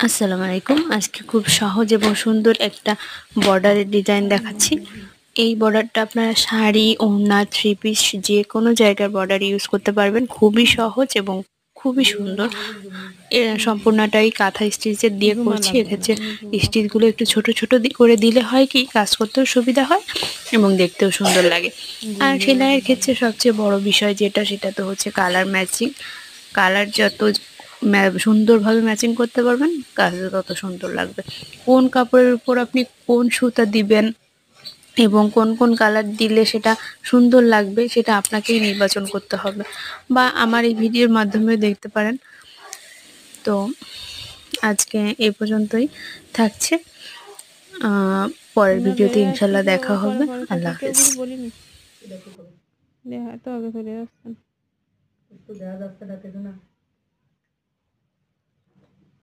আসসালামু আলাইকুম। আজকে খুব সহজ এবং সুন্দর একটা বর্ডারের ডিজাইন দেখাচ্ছি। এই বর্ডারটা আপনারা শাড়ি, ওড়না, থ্রি পিস যে কোনো জায়গার বর্ডার ইউজ করতে পারবেন। খুবই সহজ এবং খুবই সুন্দর। সম্পূর্ণটাই কাঁথা স্টিচের দিয়ে করছি। এক্ষেত্রে স্টিচগুলো একটু ছোট ছোট করে দিলে হয় কি কাজ করতেও সুবিধা হয় এবং দেখতেও সুন্দর লাগে। আর সেলাইয়ের ক্ষেত্রে সবচেয়ে বড় বিষয় যেটা সেটা তো হচ্ছে কালার ম্যাচিং। কালার যত সুন্দরভাবে ম্যাচিং করতে পারবেন কাজটা তত সুন্দর লাগবে। কোন কাপড়ের উপর আপনি কোন সুতা দিবেন এবং কোন কোন কালার দিলে সেটা সুন্দর লাগবে সেটা আপনাকেই নির্বাচন করতে হবে, বা আমার এই ভিডিওর মাধ্যমে দেখতে পারেন। তো আজকে এই পর্যন্তই থাকছে। পরের ভিডিওতে ইনশাল্লাহ দেখা হবে। আল্লাহ হাফেজ। দেখা তো আগে চলে আসছেন একটু দেখা যাচ্ছে না।